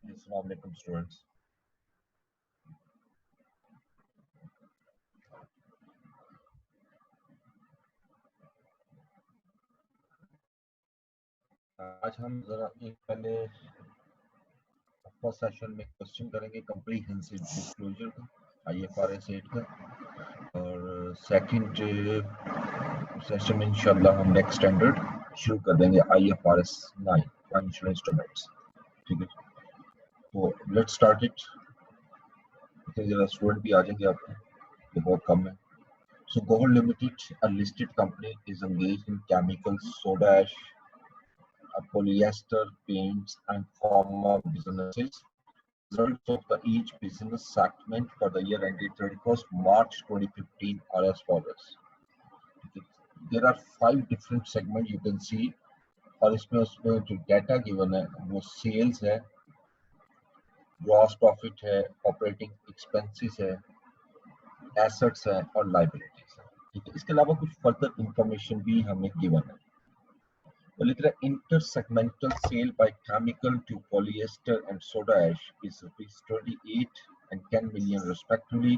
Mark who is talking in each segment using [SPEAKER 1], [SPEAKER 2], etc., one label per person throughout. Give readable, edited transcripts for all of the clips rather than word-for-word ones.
[SPEAKER 1] अस्सलाम वालेकुम स्टूडेंट्स। आज हम जरा एक पहले फर्स्ट सेशन में क्वेश्चन करेंगे कम्प्रीहेंसिव डिस्क्लोजर का IFRS 8 का, और सेकंड सेशन में इंशाल्लाह हम नेक्स्ट स्टैंडर्ड शुरू कर देंगे IFRS 9 फाइनेंशियल इंस्ट्रूमेंट्स। ठीक है, तो लेट्स स्टार्ट इट। जरा स्टूडेंट भी आ जाएंगे आपके, ये बहुत कम है। So Gohar Limited, a listed company, is engaged in chemicals, soda ash, polyester, paints, and pharma businesses. Results of each business segment for the year ended 31st March 2015 are as follows. There are 5 different segments you can see, और इसमें जो data given है वो sales है, gross profit है, operating expenses है, assets है और लायबिलिटीज है। ठीक है, इसके अलावा कुछ फर्दर इंफॉर्मेशन भी हमें गिवन है। तो लिख रहा है intersegmental sale by chemical to polyester and soda ash is rupees 28 and 10 million respectively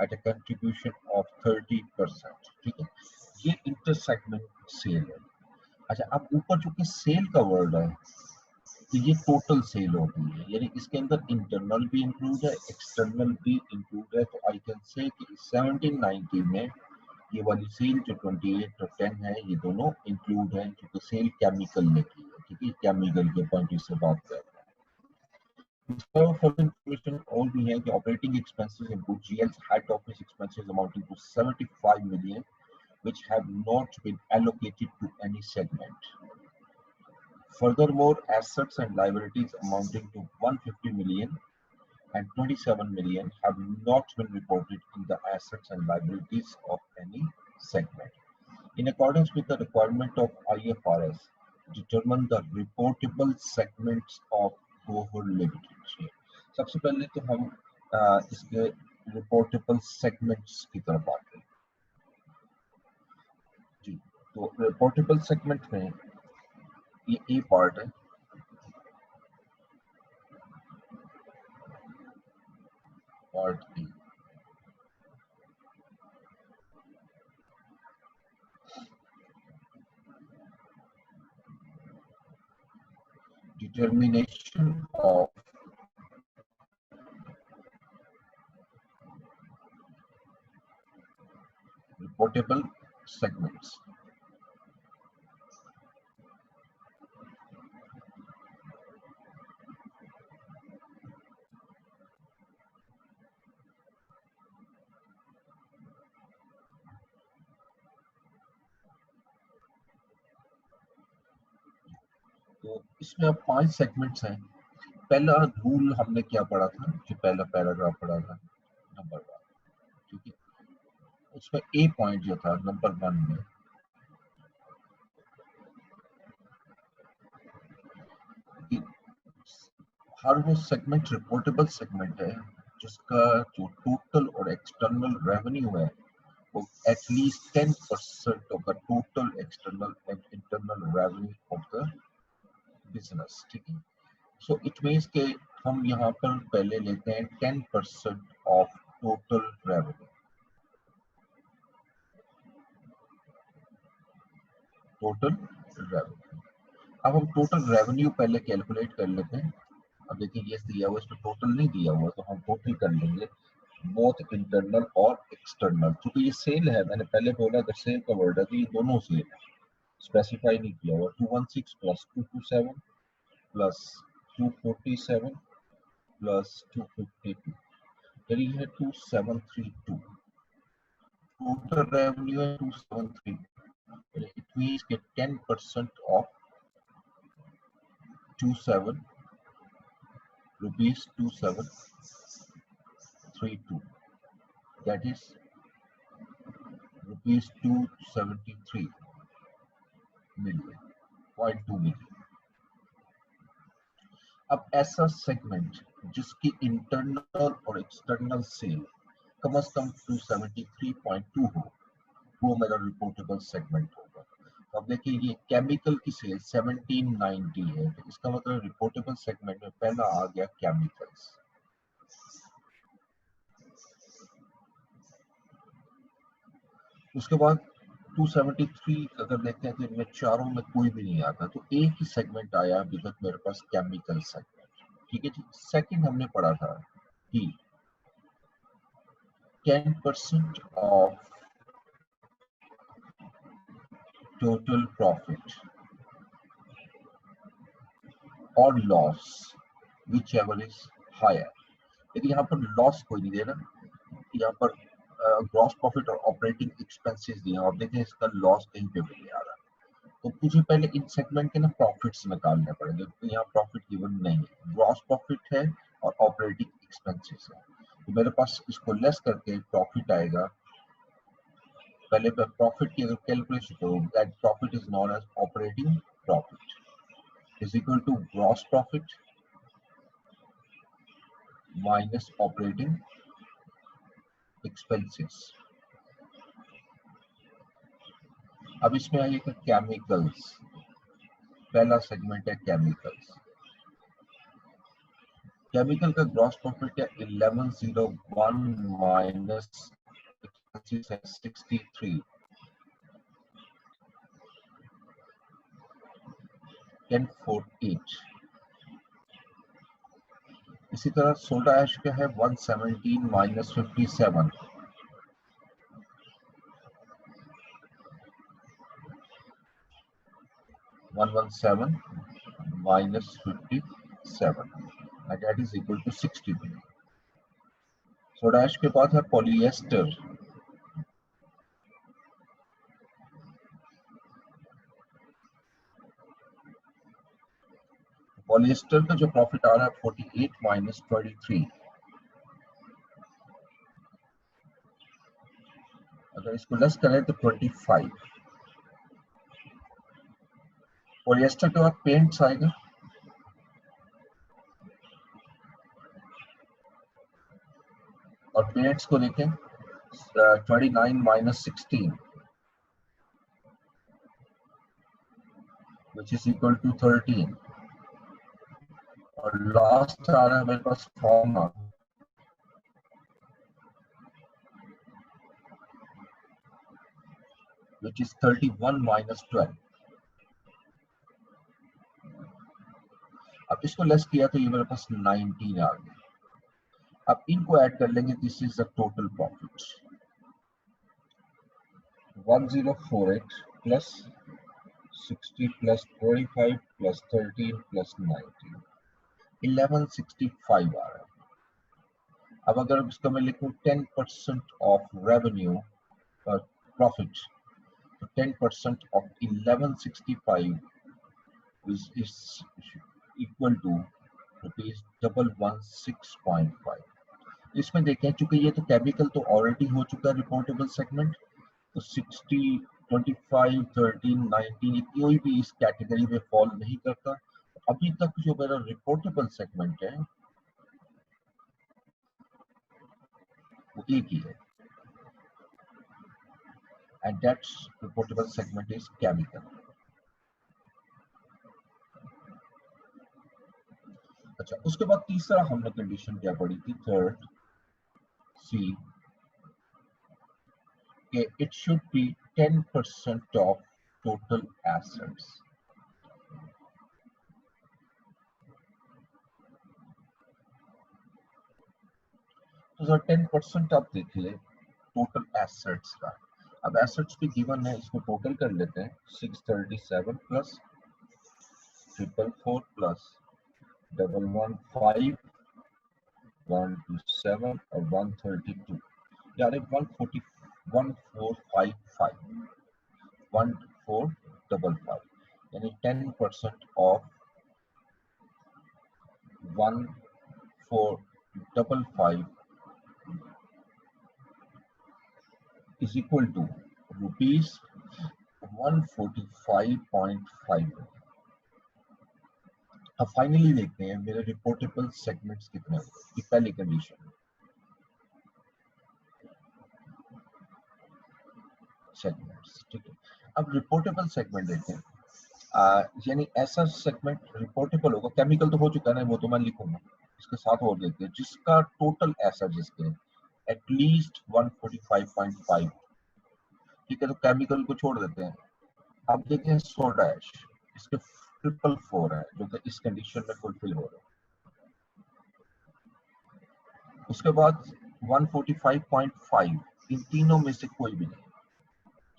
[SPEAKER 1] at a contribution of 30%। ठीक है, ये इंटरसेगमेंट सेल है। अच्छा, अब ऊपर चूंकि सेल का वर्ड है तो ये टोटल सेल होती है, यानी इसके अंदर इंटरनल भी इंक्लूड है, एक्सटर्नल भी इंक्लूड है। तो आई कैन से कि 1790 में ये वाली सेल जो 28 और 10 है, ये दोनों इंक्लूड है क्योंकि सेल केमिकल ने की है। ठीक है, केमिकल के पॉइंट से बात कर रहे हैं। फर्दर इंफॉर्मेशन और भी है कि operating expenses include GL's head office expenses amounting to 75 million which have not been allocated to any segment. Furthermore, assets and liabilities amounting to 150 million and 27 million have not been reported in the assets and liabilities of any segment. In accordance with the requirement of IFRS, determine the reportable segments of Gohar Limited। सबसे पहले तो हम इसके reportable segments की तरफ आते हैं जी। तो reportable segment में ये ए पार्ट है, part A. Determination of reportable segments। तो इसमें अब 5 सेगमेंट्स हैं। पहला रूल हमने क्या पढ़ा था, जो पहला पैराग्राफ पढ़ा था, नंबर 1। ठीक है, उसमें ए पॉइंट जो था नंबर 1 में, कि हर वो सेगमेंट रिपोर्टेबल सेगमेंट है जिसका जो टोटल और एक्सटर्नल रेवेन्यू है वो at least 10% of the total external and internal revenue of the business. ठीक है, सो इट मीन्स के हम यहाँ पर पहले लेते हैं 10% off total revenue. Total revenue, अब हम टोटल रेवेन्यू पहले कैलकुलेट कर लेते हैं। अब देखिए ये दिया हुआ, इसमें टोटल नहीं दिया हुआ तो हम टोटल कर लेंगे बोथ इंटरनल और एक्सटर्नल। क्योंकि ये सेल है, मैंने पहले बोला अगर सेल का वर्ड है तो ये दोनों सेल है, स्पेसिफाई नहीं किया हुआ। 216 प्लस 227 प्लस 247 प्लस 252, यानी है 2732। टोटल रेवेन्यू है 273। इट मीन्स के 10% of 27 rupees 2732, that is rupees 273 million, 0.2 million। अब ऐसा सेगमेंट जिसकी इंटरनल और एक्सटर्नल सेल कम से कम 273.2 हो, वो मेरा रिपोर्टेबल सेगमेंट होगा। अब देखिए ये केमिकल की सेल 1790 है, तो इसका मतलब रिपोर्टेबल सेगमेंट में पहला आ गया केमिकल्स। उसके बाद 273 अगर देखते हैं तो इनमें चारों में कोई भी नहीं आता, तो एक ही सेगमेंट आया अभी तक मेरे पास, केमिकल सेगमेंट। ठीक है जी। सेकंड हमने पढ़ा था कि 10% ऑफ टोटल प्रॉफिट और loss whichever is higher. यदि यहाँ पर लॉस कोई नहीं दे रहा, यहाँ पर ग्रॉस प्रॉफिट और ऑपरेटिंग एक्सपेंसेस दिए, और देखें इसका लॉस कहीं पे भी नहीं आ रहा, तो मुझे पहले इन सेगमेंट के ना प्रॉफिट्स निकालने पड़ेंगे, तो यहाँ प्रॉफिट गिवन नहीं है, ग्रॉस प्रॉफिट है और ऑपरेटिंग एक्सपेंसेस है, तो मेरे पास इसको लेस करके प्रॉफिट आएगा। पहले मैं प्रॉफिट की अगर कैलकुलेशन करूँ, that profit is known as operating profit is equal to gross profit minus operating expenses. अब इसमें आइएगा केमिकल्स, पहला सेगमेंट है केमिकल्स। केमिकल का ग्रॉस प्रॉफिट है 1101 माइनस 63 1048। इसी तरह सोडा ऐश का है 117 minus 57 117 minus 57 and that is equal to 63। Soda ash के बाद है पॉलिएस्टर, पॉलिएस्टर का जो प्रॉफिट आ रहा है 48 माइनस 23, अगर इसको लेस करें तो 25। पॉलिएस्टर के बाद पेंट्स आएगा, और पेंट्स को देखें 29 minus 16 which is equal to 13, और लास्ट आ रहा है मेरे पास फॉर्मा, which is 31 minus 12। अब इसको लेस किया तो ये मेरे पास 19 आ गया। अब इनको ऐड कर लेंगे, this is the total profit 1048 plus 60 plus 25 plus 13 plus 19 1165 आ रहा है। अब अगर इसका मैं लिखूं 10% ऑफ रेवेन्यू प्रॉफिट, तो 10% ऑफ 1165 is equal to ₹116.5। इसमें देखें चूंकि ये तो केमिकल तो ऑलरेडी हो चुका है रिपोर्टेबल सेगमेंट, तो 60 25 13 19 ये कोई भी इस कैटेगरी में फॉल नहीं करता। अभी तक जो मेरा रिपोर्टेबल सेगमेंट है वो एक ही है, and that's reportable segment is chemical. अच्छा, उसके बाद तीसरा हमने कंडीशन क्या पढ़ी थी, third C, it should be 10% of total assets। तो सर 10% आप देखिए टोटल एसेट्स का। अब एसेट्स भी गिवन है, इसको टोटल कर लेते हैं, 637 प्लस 444 प्लस 115 127 और 132, यानी 1455 1455, यानी 10% of 1455 is equal to rupees 145.5। अब फाइनली देखते हैं मेरे रिपोर्टेबल सेगमेंट्स कितने होंगे। पहली कंडीशन सेगमेंट्स, ठीक है। अब रिपोर्टेबल सेगमेंट देखें, यानी ऐसा सेगमेंट रिपोर्टेबल होगा, केमिकल तो हो चुका है ना, वो तो मैं लिखूंगा, इसके साथ और देखते हैं जिसका टोटल एसेट जिसके एटलीस्ट 145.5, ठीक है, तो केमिकल को छोड़ देते हैं। अब देखते हैं सोडा ऐश, इसके 444 है जो कि इस कंडीशन में फुलफिल हो रहा है। उसके बाद 145.5, इन तीनों में से कोई भी नहीं,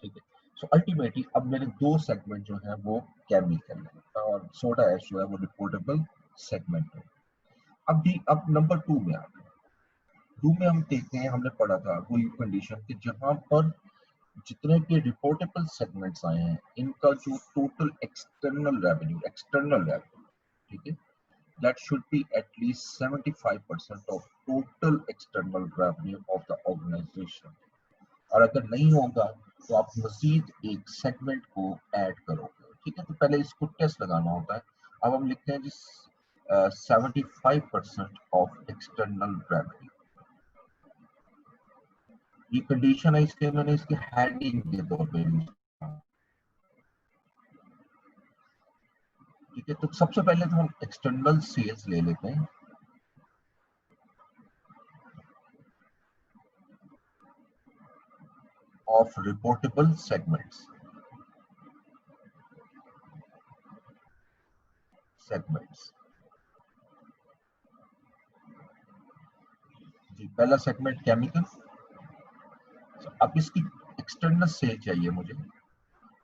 [SPEAKER 1] ठीक है। सो अल्टीमेटली अब मेरे दो सेगमेंट जो है वो केमिकल है और सोडा ऐश जो है वो रिपोर्टेबल सेगमेंट है। अब नंबर 2 में आते हैं। 2 में हम देखते हैं, हमने पढ़ा था वही कंडीशन कि जहां पर जितने भी रिपोर्टेबल सेगमेंट्स आए हैं इनका जो टोटल एक्सटर्नल रेवेन्यू, ठीक है, that should be at least 75% of total external revenue of the organization। और अगर नहीं होगा तो आप मजीद एक सेगमेंट को ऐड करोगे, ठीक है। तो पहले इसको टेस्ट लगाना होता है। अब हम लिखते हैं जिस 75% ऑफ एक्सटर्नल रेवेन्यू, ये कंडीशन है, इसके मैंने इसके हेडिंग के तौर पे यूज किया, ठीक है। तो सबसे पहले तो हम एक्सटर्नल सेल्स ले लेते हैं, ऑफ रिपोर्टेबल सेगमेंट्स जी। पहला सेगमेंट केमिकल। अब इसकी एक्सटर्नल सेल चाहिए मुझे,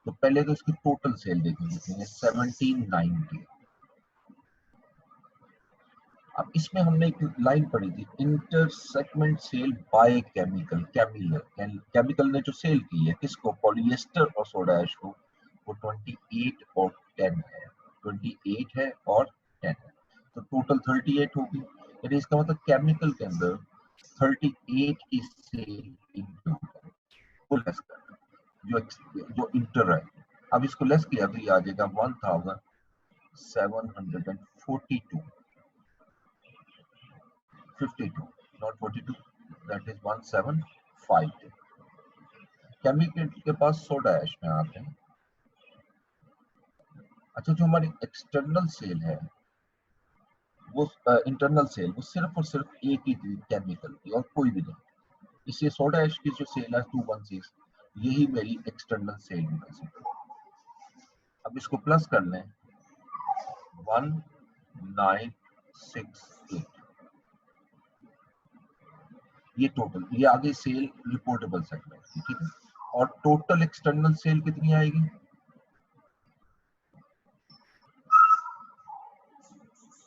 [SPEAKER 1] तो पहले तो इसकी टोटल सेल देखेंगे, 1790। अब इसमें हमने एक लाइन पढ़ी थी, inter segment sale by chemical ने जो सेल की है किसको, पॉलिएस्टर और सोडा ऐश को, वो 28 और 10 है, 28 है और 10 है, तो टोटल 38 होगी। यानी इसका मतलब केमिकल के अंदर 38 की सेल इंक्लूड है, वो लेस कर, जो इंटर है। अब इसको लेस किया तो ये आ जाएगा 1742, 52, not 42, that is 1752। केमिकल के पास सोडा ऐश में आते हैं। अच्छा, जो हमारी एक्सटर्नल सेल है वो इंटरनल सेल, वो सिर्फ और सिर्फ एक ही थी केमिकल की और कोई भी नहीं। इसलिए सोडा ऐश की जो सेल है 216, यही मेरी एक्सटर्नल सेल में से। अब इसको प्लस कर लें, 1968, ये टोटल, ये आगे सेल रिपोर्टेबल सेगमेंट की, ठीक है। और टोटल एक्सटर्नल सेल कितनी आएगी,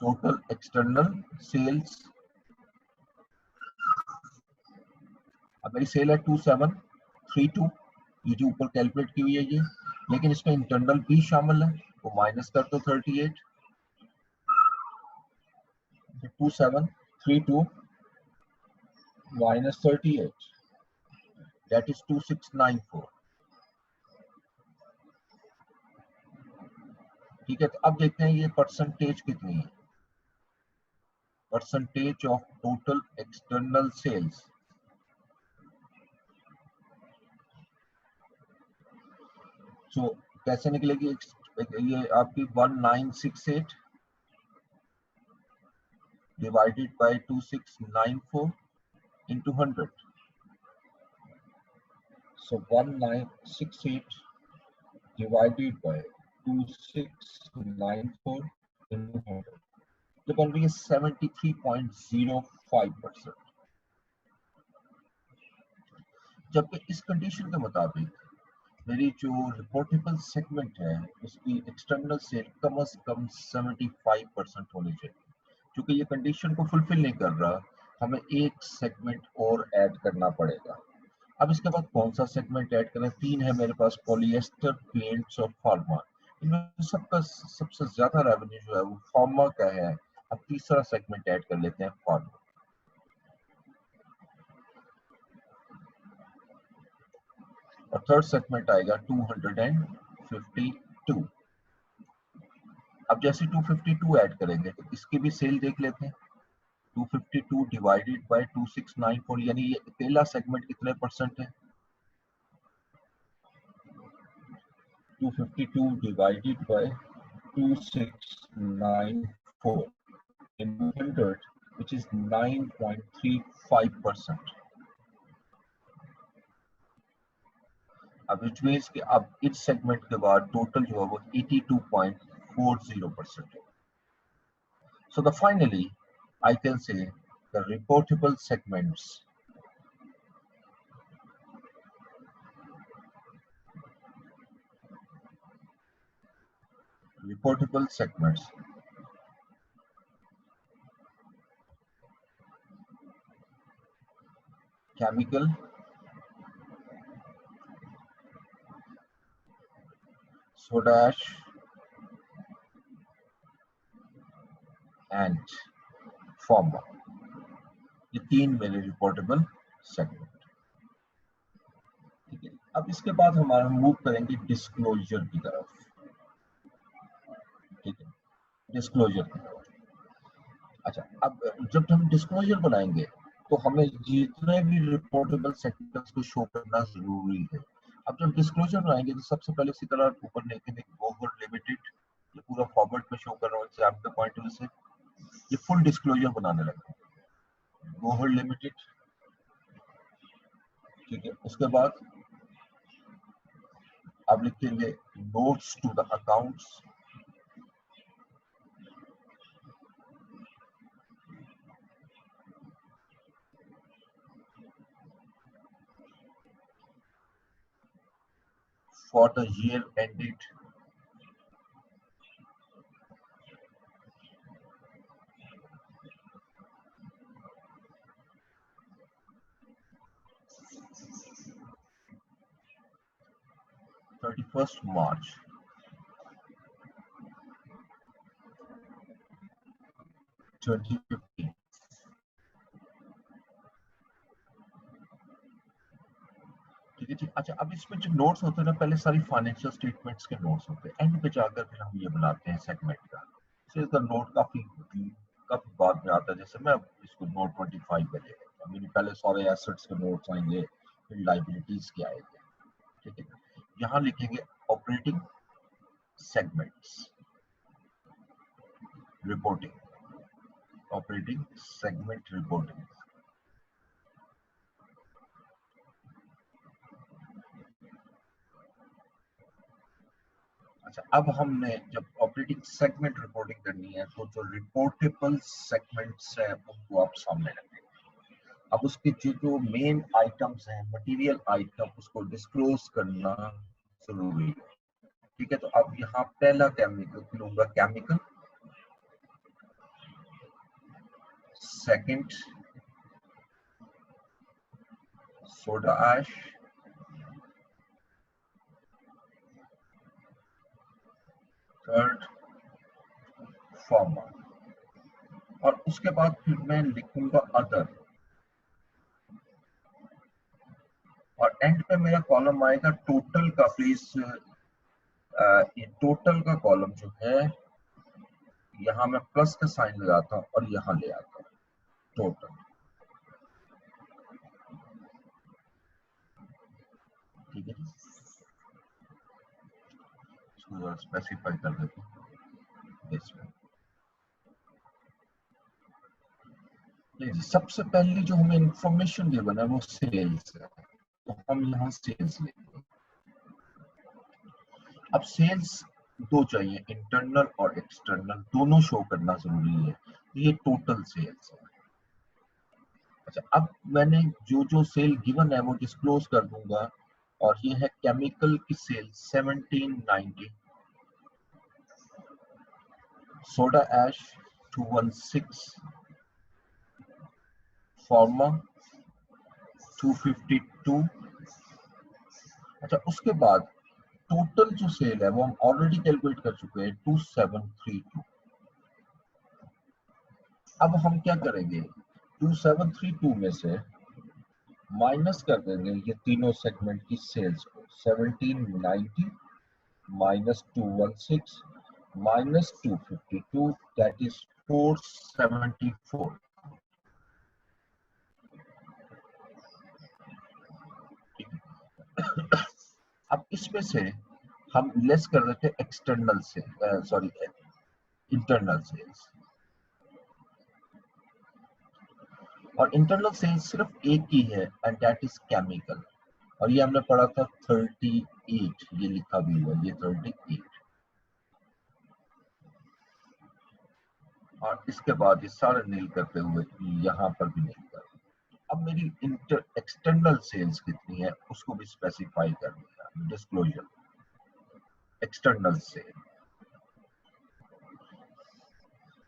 [SPEAKER 1] टोटल एक्सटर्नल सेल्स, अब मेरी सेल है 2732, ये जो ऊपर कैलकुलेट की हुई है ये, लेकिन इसमें इंटरनल भी शामिल है, वो माइनस कर दो 38, 2732 माइनस 38, दैट इज 2694, ठीक है। तो अब देखते हैं ये परसेंटेज कितनी है, percentage of total external sales. So कैसे निकलेगी, ये आपकी 1968 divided by 2694 into 100, so 1968 divided by 2694 into 100, जो बन रही है 73.05%। जबकि इस कंडीशन के मुताबिक मेरी जो रिपोर्टेबल सेगमेंट है उसकी एक्सटर्नल सेल कम से कम 75% होनी चाहिए। क्योंकि ये कंडीशन को फुलफिल नहीं कर रहा, हमें एक सेगमेंट और ऐड करना पड़ेगा। अब इसके बाद कौन सा सेगमेंट ऐड करें, तीन है मेरे पास, पॉलिएस्टर, पेंट्स और फार्मा। इनमें सबका सबसे ज्यादा रेवेन्यू जो है वो फार्मा का है। अब तीसरा सेगमेंट ऐड कर लेते हैं, फार्मा, और थर्ड सेगमेंट आएगा 252। अब जैसे 252 ऐड करेंगे तो इसकी भी सेल देख लेते हैं, 252 डिवाइडेड बाय 2694, यानी ये पहला सेगमेंट कितने परसेंट है, 252 divided by 2694 into 100, which is 9.35%. अब which means कि अब इस सेगमेंट के बाद टोटल जो है वो 82.40% है. So the finally I can say the reportable segments chemical, soda ash and pharma, ये तीन मेरे रिपोर्टेबल सेगमेंट. ठीक है, अब इसके बाद हमारा मूव करेंगे डिस्क्लोजर की तरफ. ठीक है, डिस्क्लोजर की तरफ. अच्छा, अब जब हम डिस्क्लोजर बनाएंगे तो हमें जितने भी रिपोर्टेबल सेक्टर्स को शो करना जरूरी है. अब जब डिस्क्लोजर बनाएंगे तो सबसे पहले इसी तरह ऊपर देखेंगे गोबर लिमिटेड, ये पूरा फॉर्मेट में शो कर रहा हूँ एग्जाम के पॉइंट ऑफ व्यू से. ये फुल डिस्क्लोजर बनाने लगे गोबर लिमिटेड. ठीक है, उसके बाद आप लिखेंगे notes to the accounts. For the year ended March 2015. ठीक है जी. अच्छा, अब इसमें जो नोट्स होते हैं ना, पहले सारी फाइनेंशियल स्टेटमेंट्स के नोट्स होते हैं, एंड पे जाकर फिर हम ये बनाते हैं सेगमेंट का. इसका नोट काफी बाद में आता है. जैसे मैं इसको नोट 25 पे ले लेता हूँ. मेरे पहले सारे एसेट्स के नोट्स आएंगे, फिर लाइबिलिटीज के आएंगे. ठीक है, यहाँ लिखेंगे operating segments reporting, operating segment reporting. अच्छा, अब हमने जब ऑपरेटिंग सेगमेंट रिपोर्टिंग करनी है तो जो रिपोर्टेबल सेगमेंट्स है उनको आप सामने रखेंगे. अब उसके जो मेन आइटम्स हैं, मटेरियल आइटम, उसको डिस्क्लोज करना जरूरी है. ठीक है, तो अब यहाँ पहला केमिकल लूंगा, chemical. Second soda ash. Third pharma. और उसके बाद फिर मैं लिखूंगा अदर. और एंड पे मेरा कॉलम आएगा टोटल का. प्लीज ये टोटल का कॉलम जो है, यहाँ मैं प्लस का साइन लगाता हूँ और यहाँ ले आता हूँ टोटल. ठीक है, इसको स्पेसिफाई कर देता हूँ इसमें. सबसे पहले जो हमें इंफॉर्मेशन गिवन है वो सेल्स है, तो हम यहाँ सेल्स लेंगे. अब सेल्स दो चाहिए, इंटरनल और एक्सटर्नल, दोनों शो करना जरूरी है. ये टोटल सेल्स है. अच्छा, अब मैंने जो सेल गिवन है वो डिस्क्लोज कर दूंगा. और ये है केमिकल की सेल 1790, सोडा ऐश 216, फार्मा 252. अच्छा, उसके बाद टोटल जो सेल है वो हम ऑलरेडी कैलकुलेट कर चुके हैं 2732. अब हम क्या करेंगे, 2732 में से माइनस कर देंगे ये तीनों सेगमेंट की सेल्स को. 1790 minus 216 minus 252, that is 474. अब इसमें से हम लेस कर देते एक्सटर्नल से, सॉरी इंटरनल सेल्स। और इंटरनल सेल्स सिर्फ एक ही है एंड दैट इज केमिकल, और ये हमने पढ़ा था 38, ये लिखा भी हुआ ये 38। और इसके बाद ये सारे नील करते हुए यहाँ पर भी नील कर। अब मेरी एक्सटर्नल सेल्स कितनी है उसको भी स्पेसिफाई कर दिया, डिस्क्लोजर एक्सटर्नल सेल।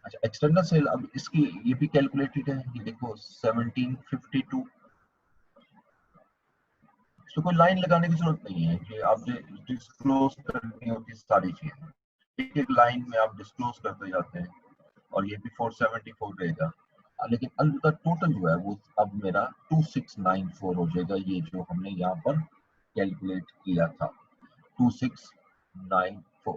[SPEAKER 1] अच्छा एक्सटर्नल सेल, अब इसकी ये भी कैलकुलेटेड है, ये देखो 1752। इसको कोई लाइन लगाने की जरूरत नहीं है कि आप डिस्क्लोज करनी होती सारी चीजें, एक एक लाइन में आप डिस्क्लोज करते जाते हैं, और ये भी 474 रहेगा। लेकिन अलबत्ता टोटल जो है वो अब मेरा 2694 हो जाएगा, ये जो हमने यहाँ पर कैलकुलेट किया था 2694।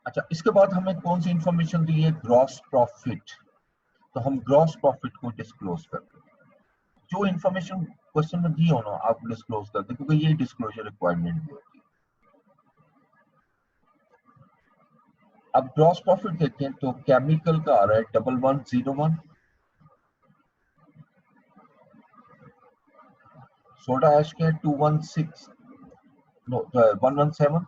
[SPEAKER 1] अच्छा इसके बाद हमें कौन सी इंफॉर्मेशन दी है, ग्रॉस प्रॉफिट। तो हम ग्रॉस प्रॉफिट को डिस्क्लोज करते हैं, जो इंफॉर्मेशन क्वेश्चन में दी हो ना आप डिस्क्लोज करते हैं, क्योंकि ये डिस्क्लोजर रिक्वायरमेंट भी होती है। अब ग्रॉस प्रॉफिट देखते हैं तो केमिकल का आ रहा है 1101, सोडा ऐश के 216, नो 117।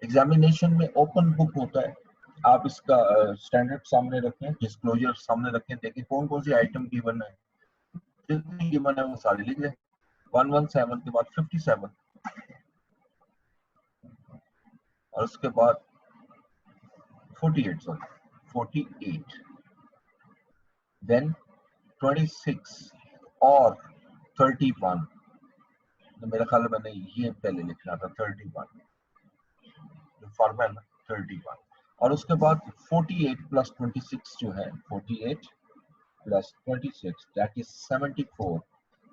[SPEAKER 1] एग्जामिनेशन में ओपन बुक होता है, आप इसका स्टैंडर्ड सामने रखें, डिस्क्लोजर सामने रखें, देखें कौन कौन सी आइटम गिवन है, जितनी गिवन है वो सारी लिख दें। 117 के बाद 57, और उसके बाद 48, सॉरी 48, देन 26 और 31। तो मेरा ख्याल है मैंने ये पहले लिखना था 31, फॉर्मल 31, और उसके बाद 48 प्लस 26 जो है 48 प्लस 26 दैट इज 74।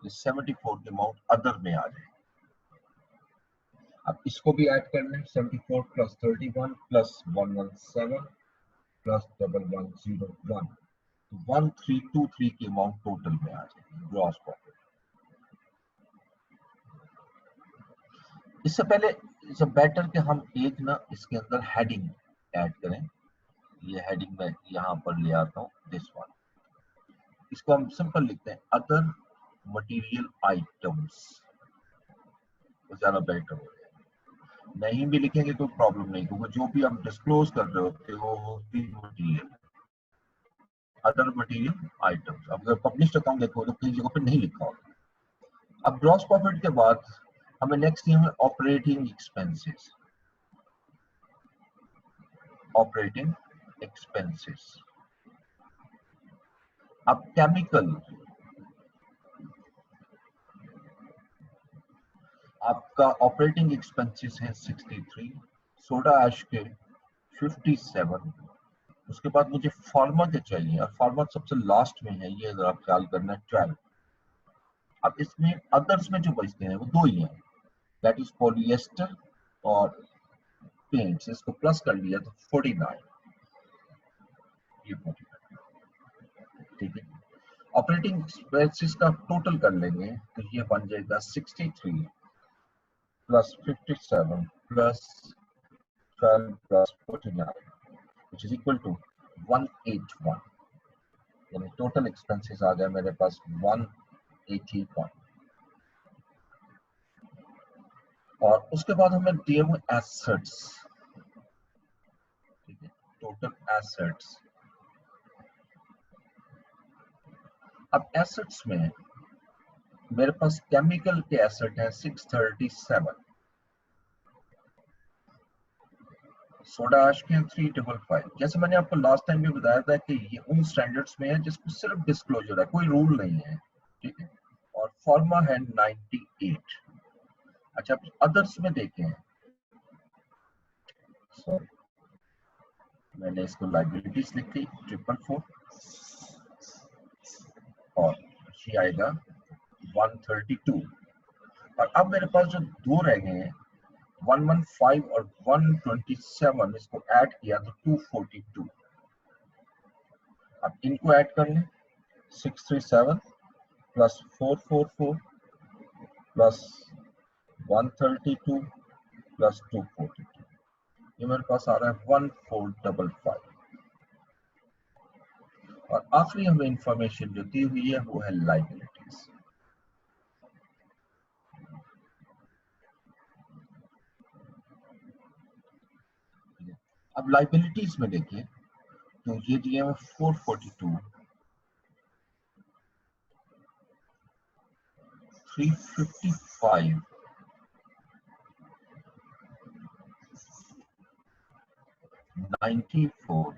[SPEAKER 1] ये 74 के अमाउंट अदर में आ जाए। अब इसको भी ऐड करना है, 74 प्लस 31 प्लस 117 प्लस 1101, 1323 के अमाउंट टोटल में आ जाए ग्रॉस प्रॉफिट। इससे पहले इट्स बेटर कि हम एक ना इसके अंदर हेडिंग ऐड करें। ये हेडिंग मैं यहाँ पर ले आता हूँ, दिस वन। इसको हम सिंपल लिखते हैं अदर मटेरियल आइटम्स, तो ज्यादा बेटर हो जाएगा। नहीं भी लिखेंगे कोई प्रॉब्लम नहीं, क्योंकि जो भी आप डिस्क्लोज कर रहे होते हो वो मटेरियल, अदर मटेरियल आइटम्स। अब अगर पब्लिश्ड अकाउंट देखो तो कई जगह पे नहीं लिखा होगा। अब ग्रॉस प्रॉफिट के बाद हमें नेक्स्ट है ऑपरेटिंग एक्सपेंसेस। ऑपरेटिंग एक्सपेंसेस, अब केमिकल आपका ऑपरेटिंग एक्सपेंसेस है 63, सोडा ऐश के 57, उसके बाद मुझे फार्मा के चाहिए, और फार्मा सबसे लास्ट में है, ये अगर आप ख्याल करना 12। अब इसमें अदर्स में जो बचते हैं वो दो ही हैं, दैट इज पॉलिएस्टर और पेंट्स। इसको प्लस कर लिया तो 49, ये 49, ठीक है। ऑपरेटिंग एक्सपेंसेस का टोटल कर लेंगे तो ये बन जाएगा 63 plus 57 plus 12 plus 49 which is equal to 181, यानी टोटल एक्सपेंसेस आ गया मेरे पास 181। और उसके बाद हमें दिए हुए एसेट्स, ठीक है, टोटल एसेट्स। अब एसेट्स में मेरे पास केमिकल के एसेट है 637, सोडा ऐश के 355। जैसे मैंने आपको लास्ट टाइम भी बताया था कि ये उन स्टैंडर्ड्स में है जिसको सिर्फ डिस्क्लोजर है, कोई रूल नहीं है, ठीक है। और फॉर्मा है 98। अच्छा अदर्स में देखें, सॉरी मैंने इसको लाइबिलिटीज लिखी 444, और ये आएगा 132। और अब मेरे पास जो दो रह गए हैं 115 और 127, इसको ऐड किया तो 242। अब इनको ऐड कर लें, 637 प्लस 444 प्लस 132 प्लस 242, ये मेरे पास आ रहा है 1455। और आखिरी हमें इंफॉर्मेशन जो दी हुई है वो है लाइबिलिटीज। अब लाइबिलिटीज में देखिए तो ये दिए हैं 442, 355, 94,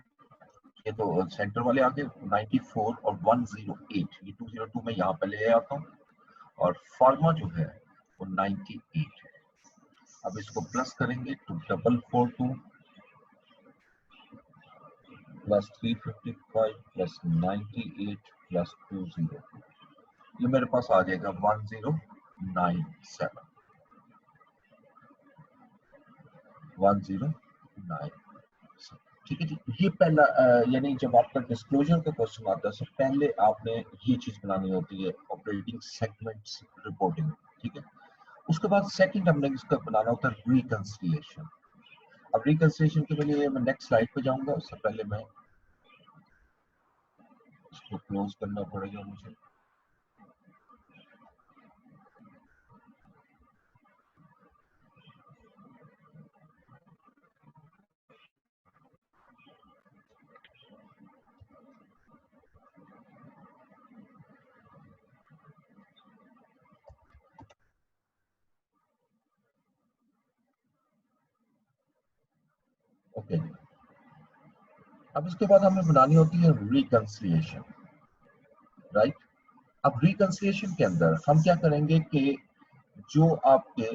[SPEAKER 1] ये तो सेंटर वाले आगे 94 और 108, ये 202 में यहाँ पे ले आता हूँ, और फार्मा जो है वो 98 है। अब इसको प्लस करेंगे तो 442 प्लस 355 प्लस 98 प्लस 202, ये मेरे पास आ जाएगा 1097, 1097। ठीक है जी, ये पहला यानी जब आपका डिस्क्लोजर का क्वेश्चन आता है तो पहले आपने ये चीज बनानी होती है, ऑपरेटिंग सेगमेंट्स रिपोर्टिंग। ठीक है, उसके बाद सेकंड हमने इसका बनाना होता है रिकंसिलिएशन। अब रिकंसिलिएशन के लिए मैं नेक्स्ट स्लाइड पे जाऊंगा, उससे पहले मैं इसको क्लोज करना पड़ेगा मुझे। ओके, अब इसके बाद हमें बनानी होती है रिकंसिलिएशन, राइट। अब रिकंसिलिएशन के अंदर हम क्या करेंगे कि जो आपके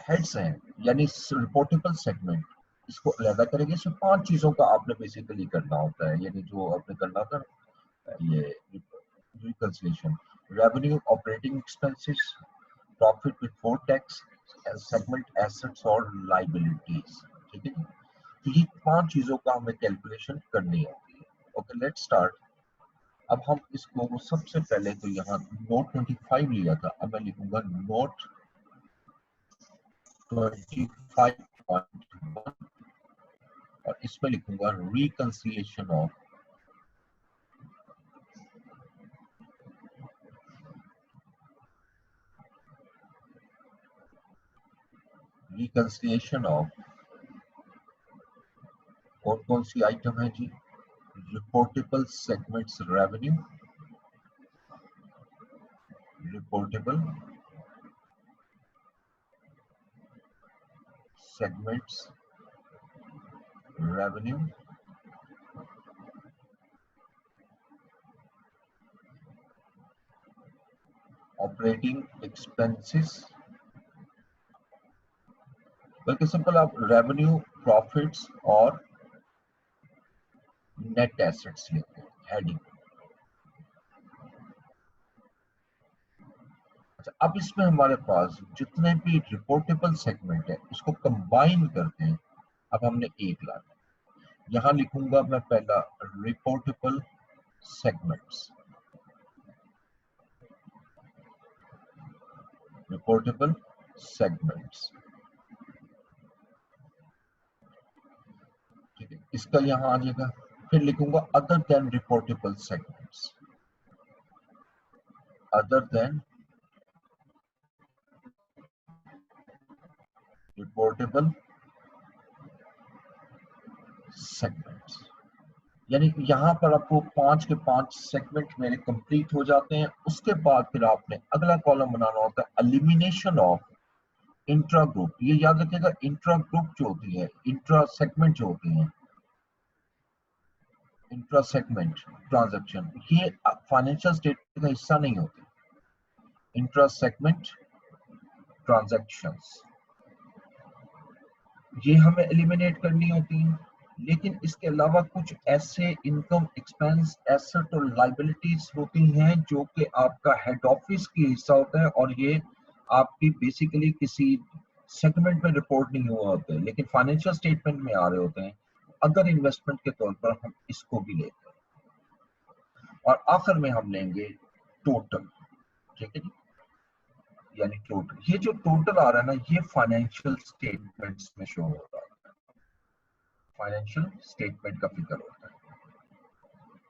[SPEAKER 1] हेड्स हैं यानी रिपोर्टेबल सेगमेंट, इसको अलग करेंगे। इसमें 5 चीजों का आपने बेसिकली करना होता है, यानी जो आपने करना था ये reconciliation: revenue, operating expenses, profit before tax, segment assets और लायबिलिटीज। ठीक है, तो ये 5 चीजों का हमें कैलकुलेशन करनी होती है। Okay, let's start. अब हम इसको सबसे पहले तो यहाँ नोट 25 लिया था, अब मैं लिखूंगा नोट 25.1 और इसमें लिखूंगा रिकंसिलिएशन ऑफ और कौन सी आइटम है जी? Reportable segments revenue, reportable segments revenue, operating expenses, बल्कि सिंपल आप रेवेन्यू, प्रॉफिट्स और नेट एसेट्स लेते हैं हेडिंग। अच्छा, अब इसमें हमारे पास जितने भी रिपोर्टेबल सेगमेंट है इसको कंबाइन करते हैं। अब हमने एक लाना, यहां लिखूंगा मैं पहला रिपोर्टेबल सेगमेंट्स, रिपोर्टेबल सेगमेंट्स। ठीक है, इसका यहां आ जाएगा। फिर लिखूंगा other than reportable segments, other than reportable segments, यानी यहाँ पर आपको 5 के 5 सेगमेंट मेरे कंप्लीट हो जाते हैं। उसके बाद फिर आपने अगला कॉलम बनाना होता है एलिमिनेशन ऑफ इंट्रा ग्रुप। ये याद रखिएगा, इंट्रा ग्रुप जो होती है, इंट्रा सेगमेंट जो होती है, इंट्रा सेगमेंट ट्रांजैक्शन, ये फाइनेंशियल स्टेटमेंट का हिस्सा नहीं होती। इंट्रा सेगमेंट ट्रांजैक्शंस ये हमें एलिमिनेट करनी होती है। लेकिन इसके अलावा कुछ ऐसे इनकम, एक्सपेंस, एसेट और लाइबिलिटीज होती हैं जो कि आपका हेड ऑफिस की हिस्सा होता है, और ये आपकी बेसिकली किसी सेगमेंट में रिपोर्ट नहीं हुआ होते लेकिन फाइनेंशियल स्टेटमेंट में आ रहे होते हैं। अदर इन्वेस्टमेंट के तौर पर हम इसको भी लेते हैं। और आखिर में हम लेंगे टोटल, ठीक है जी, यानी टोटल। ये जो टोटल आ रहा है ना, ये फाइनेंशियल स्टेटमेंट्स में शो हो रहा है, फाइनेंशियल स्टेटमेंट का फिगर होता है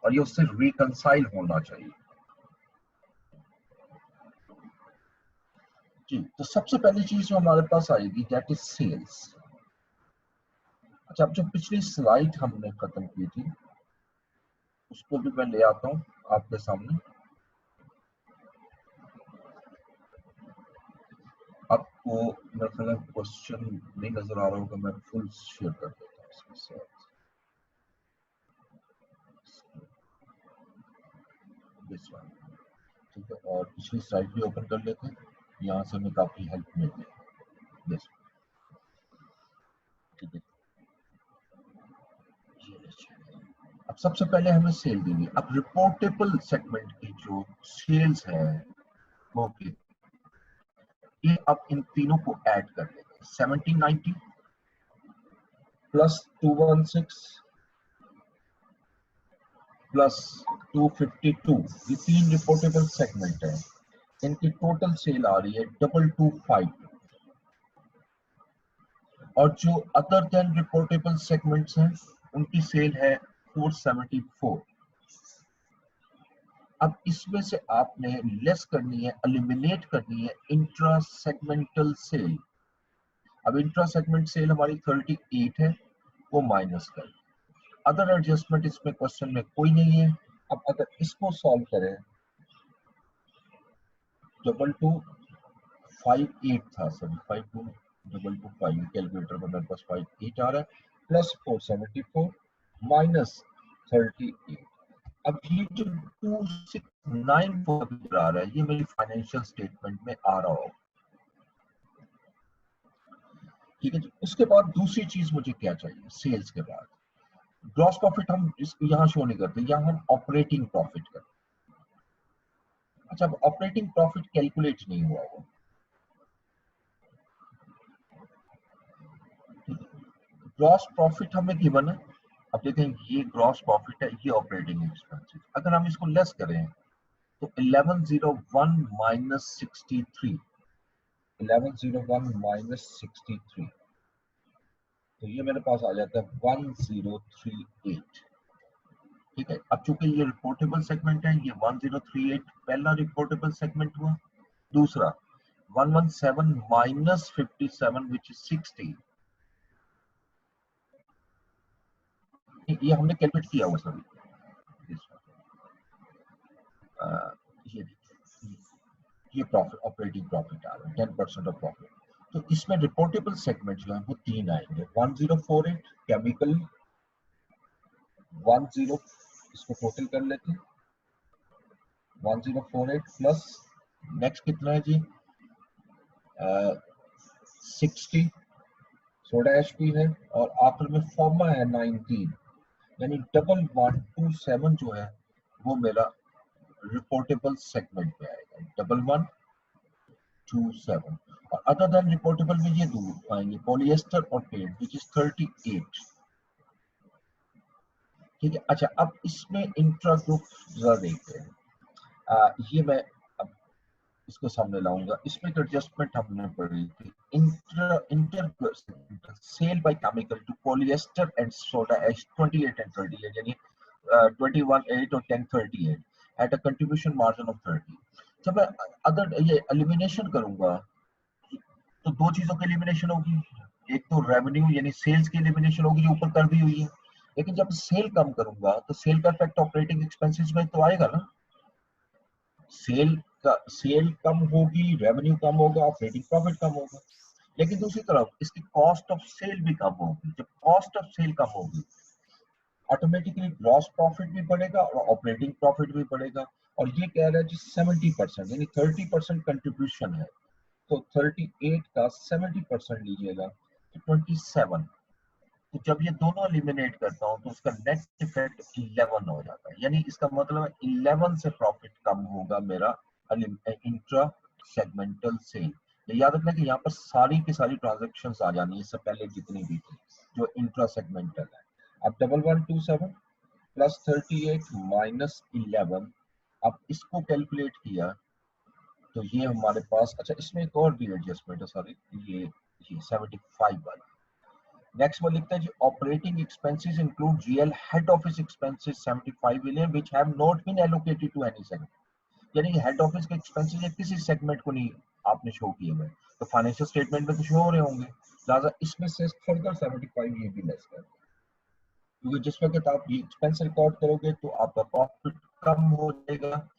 [SPEAKER 1] और ये उससे रिकंसाइल होना चाहिए जी। तो सबसे पहली चीज जो हमारे पास आएगी दैट इज सेल्स। अच्छा, अब जो पिछली स्लाइड हमने खत्म की थी उसको भी मैं ले आता हूँ आपके सामने। आपको मेरा ख्याल क्वेश्चन नहीं नजर आ रहा होगा, मैं फुल शेयर कर देता हूँ इसके साथ। दिस वन, ठीक है, और पिछली स्लाइड भी ओपन कर लेते हैं, यहाँ से हमें काफी हेल्प मिल गई। दिस, ठीक है, ये लीजिए। अब सबसे पहले हमें सेल दी हुई, अब रिपोर्टेबल सेगमेंट की जो सेल्स है वो की, ये अब इन तीनों को ऐड कर लेंगे। 1790 प्लस 216 प्लस 252, ये तीन रिपोर्टेबल सेगमेंट है, इनकी टोटल सेल आ रही है 225। और जो अदर देन रिपोर्टेबल सेगमेंट्स हैं उनकी सेल है 474। अब इसमें से आपने लेस करनी है, एलिमिनेट करनी है इंट्रा सेगमेंटल सेल। अब इंट्रा सेगमेंट सेल हमारी 38 है, वो माइनस कर। अदर एडजस्टमेंट इसमें क्वेश्चन में कोई नहीं है। अब अगर इसको सॉल्व करें, 2258 था सर, 522225, कैलकुलेटर पर मेरे पास 58 आ रहा है, प्लस 474 माइनस 38। अब ये जो 2694 आ रहा है, ये मेरी फाइनेंशियल स्टेटमेंट में आ रहा हो, ठीक है जी। उसके बाद दूसरी चीज मुझे क्या चाहिए, सेल्स के बाद ग्रॉस प्रॉफिट हम यहाँ शो नहीं करते, यहाँ हम ऑपरेटिंग प्रॉफिट करते। अच्छा, अब ऑपरेटिंग प्रॉफिट कैलकुलेट नहीं हुआ वो, ग्रॉस प्रॉफिट हमें गिवन है। अब देखें, ये ग्रॉस प्रॉफिट है, ये ऑपरेटिंग एक्सपेंसेस। अगर हम इसको लेस करें तो 1101 माइनस 63, 1101 माइनस 63, तो ये मेरे पास आ जाता है 1038, ठीक है। अब चूंकि ये रिपोर्टेबल सेगमेंट है, ये 1038 पहला रिपोर्टेबल सेगमेंट हुआ। दूसरा 117 माइनस 57 विच इज 60, ये हमने कैलकुलेट किया हुआ सभी। ये देखिए, ये प्रॉफिट, ऑपरेटिंग प्रॉफिट आ रहा है 10% ऑफ प्रॉफिट। तो इसमें रिपोर्टेबल सेगमेंट जो है वो तीन आएंगे, 1048 केमिकल, 10, इसको टोटल कर लेते हैं, 1048 प्लस नेक्स्ट कितना है जी, 60 सोडा एचपी है, और आखिर में फॉर्मा है 19, यानी 1127 जो है वो मेरा रिपोर्टेबल सेगमेंट में आएगा, 1127। और अदर देन रिपोर्टेबल में ये दो आएंगे, पॉलिएस्टर और पेंट विच इज 38, ठीक है। अच्छा, अब इसमें इंट्रा ग्रुप जरा देखते हैं। ये मैं अब इसको सामने लाऊंगा। इसमें जो एडजस्टमेंट हमने पढ़ी थी, inter inter sale by chemical to polyester and soda ash 28 and 38, यानी 21 8 और 10 38 at a contribution margin of 30। जब मैं अदर ये एलिमिनेशन करूंगा तो दो चीजों की एलिमिनेशन होगी, एक तो रेवेन्यू यानी सेल्स की एलिमिनेशन होगी जो ऊपर कर दी हुई है, लेकिन जब सेल कम करूंगा तो सेल का इफेक्ट ऑपरेटिंग एक्सपेंसेस में तो आएगा ना। सेल सेल कम होगी, रेवेन्यू कम होगा, ऑपरेटिंग प्रॉफिट कम होगा। लेकिन दूसरी तरफ इसकी कॉस्ट ऑफ सेल भी कम होगी। जब कॉस्ट ऑफ सेल कम होगी, ऑटोमेटिकली ग्रॉस प्रॉफिट भी बढ़ेगा और ऑपरेटिंग प्रॉफिट भी बढ़ेगा। और ये कह रहा है जी 70%, यानी 30% कंट्रीब्यूशन है, तो 38 का 70% लीजिएगा तो 27। तो जब ये दोनों एलिमिनेट करता हूँ तो उसका नेट इफेक्ट 11 हो जाता है, यानी इसका मतलब है 11 से प्रॉफिट कम होगा मेरा इंट्रा सेगमेंटल सेल। याद रखना कि यहाँ पर सारी की सारी ट्रांजेक्शन्स आ जानी है, इससे पहले जितनी भी थी जो इंट्रा सेगमेंटल है। अब 1127 प्लस 38 माइनस 11, अब इसको कैलकुलेट किया तो ये हमारे पास, अच्छा इसमें एक और भी एडजस्टमेंट है, सॉरी ये 75 वाला। नेक्स्ट वो लिखता है जी operating expenses include GL head office expenses 75 million which have not been allocated to any segment. यानी हेड ऑफिस के एक्सपेंसेस किसी सेगमेंट को नहीं आपने शो किए हुए, तो फाइनेंशियल स्टेटमेंट में तो शो हो रहे होंगे, लिहाजा इसमें से फर्दर 75 ये भी लेस कर दें, क्योंकि जिस वक्त आप ये एक्सपेंस रिकॉर्ड करोगे तो आपका प्रॉफिट कम हो जाएगा।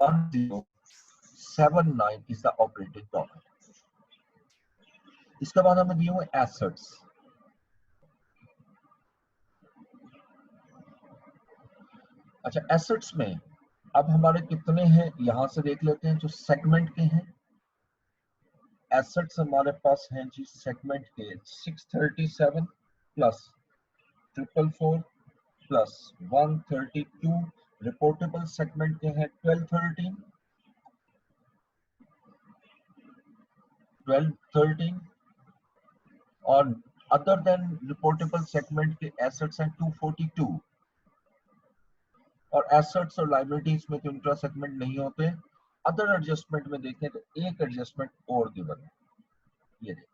[SPEAKER 1] 1079 इज द ऑपरेटिंग प्रॉफिट। इसके बाद हमें दिए हुए एसेट्स। अच्छा एसेट्स में अब हमारे कितने हैं यहां से देख लेते हैं, जो सेगमेंट के हैं एसेट्स हमारे पास हैं जी सेगमेंट के 637 प्लस 444 प्लस 132, रिपोर्टेबल सेगमेंट के हैं 1213 और अदर देन रिपोर्टेबल सेगमेंट के एसेट्स हैं 242। और एसेट्स और लायबिलिटीज में तो इंट्रा सेगमेंट नहीं होते। अदर एडजस्टमेंट में देखें तो एक एडजस्टमेंट और गिवन है, ये देखिए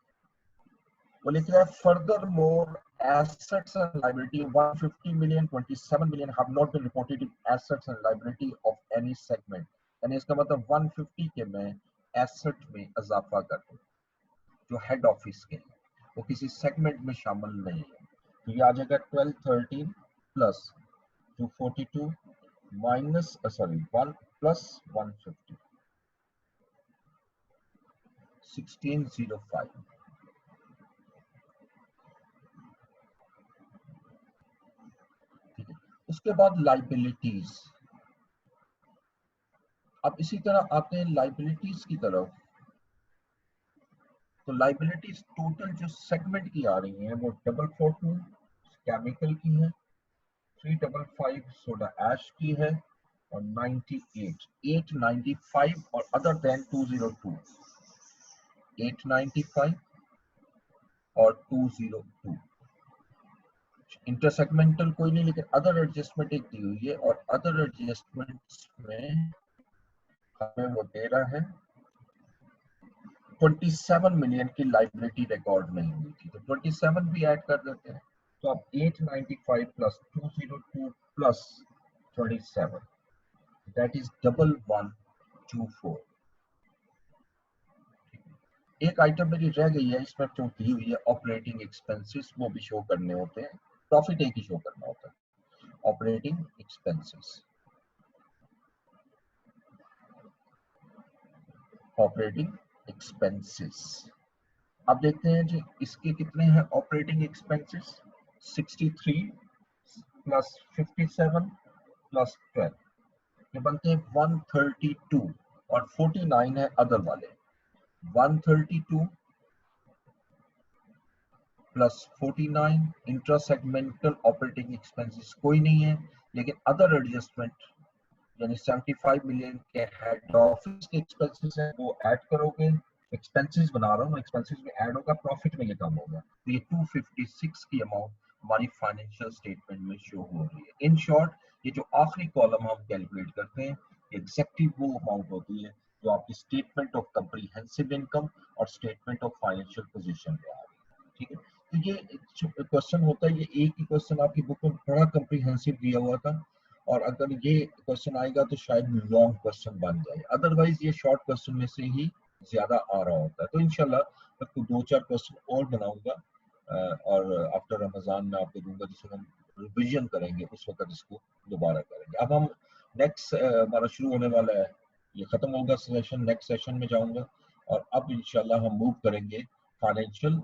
[SPEAKER 1] वो लिख रहा है further more assets and liability 150 million 27 million have not been reported in assets and liability of any segment। यानी इसका मतलब 150 के मैं एसेट में इजाफा कर दूं जो हेड ऑफिस के हैं वो किसी सेगमेंट में शामिल नहीं है, तो ये आ जाएगा 1213 प्लस 242 माइनस 1 प्लस 150 1605। ठीक है, उसके बाद लाइबिलिटीज। अब इसी तरह आते हैं लाइबिलिटीज की तरफ, तो लाइबिलिटीज टोटल जो सेगमेंट की आ रही हैं वो 442 केमिकल की है, 355 सोडा ऐश की है और 98 895 और अदर देन 202 895 और 202 इंटरसेगमेंटल कोई नहीं, लेकिन अदर एडजस्टमेंट एक दी हुई है और अदर एडजस्टमेंट्स में हमें वो दे रहा है 27 मिलियन की लाइबिलिटी रिकॉर्ड नहीं हुई थी, तो 27 भी ऐड कर देते हैं। तो अब 895 प्लस 202 प्लस 27 दैट इज 1124। एक आइटम मेरी रह गई है इसमें जो दी हुई है ऑपरेटिंग एक्सपेंसेस, वो भी शो करने होते हैं, प्रॉफिट एक ही शो करना होता है। ऑपरेटिंग एक्सपेंसेस, ऑपरेटिंग एक्सपेंसेस, अब देखते हैं जी इसके कितने हैं ऑपरेटिंग एक्सपेंसेस। 63 प्लस 57 प्लस 12 ये बनते हैं 132 और 49 है अदर वाले। 132 plus 49 intra segmental operating expenses कोई नहीं है, लेकिन अदर एडजस्टमेंट यानी 75 मिलियन के हेड ऑफिस के एक्सपेंसेस हैं वो ऐड करोगे, एक्सपेंसेस बना रहा हूँ, एक्सपेंसेस में ऐड होगा, प्रॉफिट में ये कम होगा, तो ये 256 की अमाउंट हमारी फाइनेंशियल स्टेटमेंट में शो हो रही है। इन शॉर्ट ये जो आखिरी कॉलम हम कैलकुलेट करते हैं एग्जैक्टली वो अमाउंट होती है जो आपकी स्टेटमेंट ऑफ कंप्रीहेंसिव इनकम और स्टेटमेंट ऑफ फाइनेंशियल पोजीशन में आ रही है। ठीक है, तो ये क्वेश्चन होता है, ये एक ही क्वेश्चन आपकी बुक में बड़ा कंप्रीहेंसिव दिया हुआ था और अगर ये क्वेश्चन आएगा तो शायद लॉन्ग क्वेश्चन बन जाए, अदरवाइज ये शॉर्ट क्वेश्चन में से ही ज्यादा आ रहा होता है। तो इंशाल्लाह मैं आपको 2-4 क्वेश्चन और बनाऊंगा और आफ्टर रमजान में आपको दूंगा जिसको हम रिविजन करेंगे, उस वक्त इसको दोबारा करेंगे। अब हम नेक्स्ट हमारा शुरू होने वाला है, ये खत्म होगा सेशन, नेक्स्ट सेशन में जाऊंगा और अब इंशाल्लाह हम मूव करेंगे फाइनेंशियल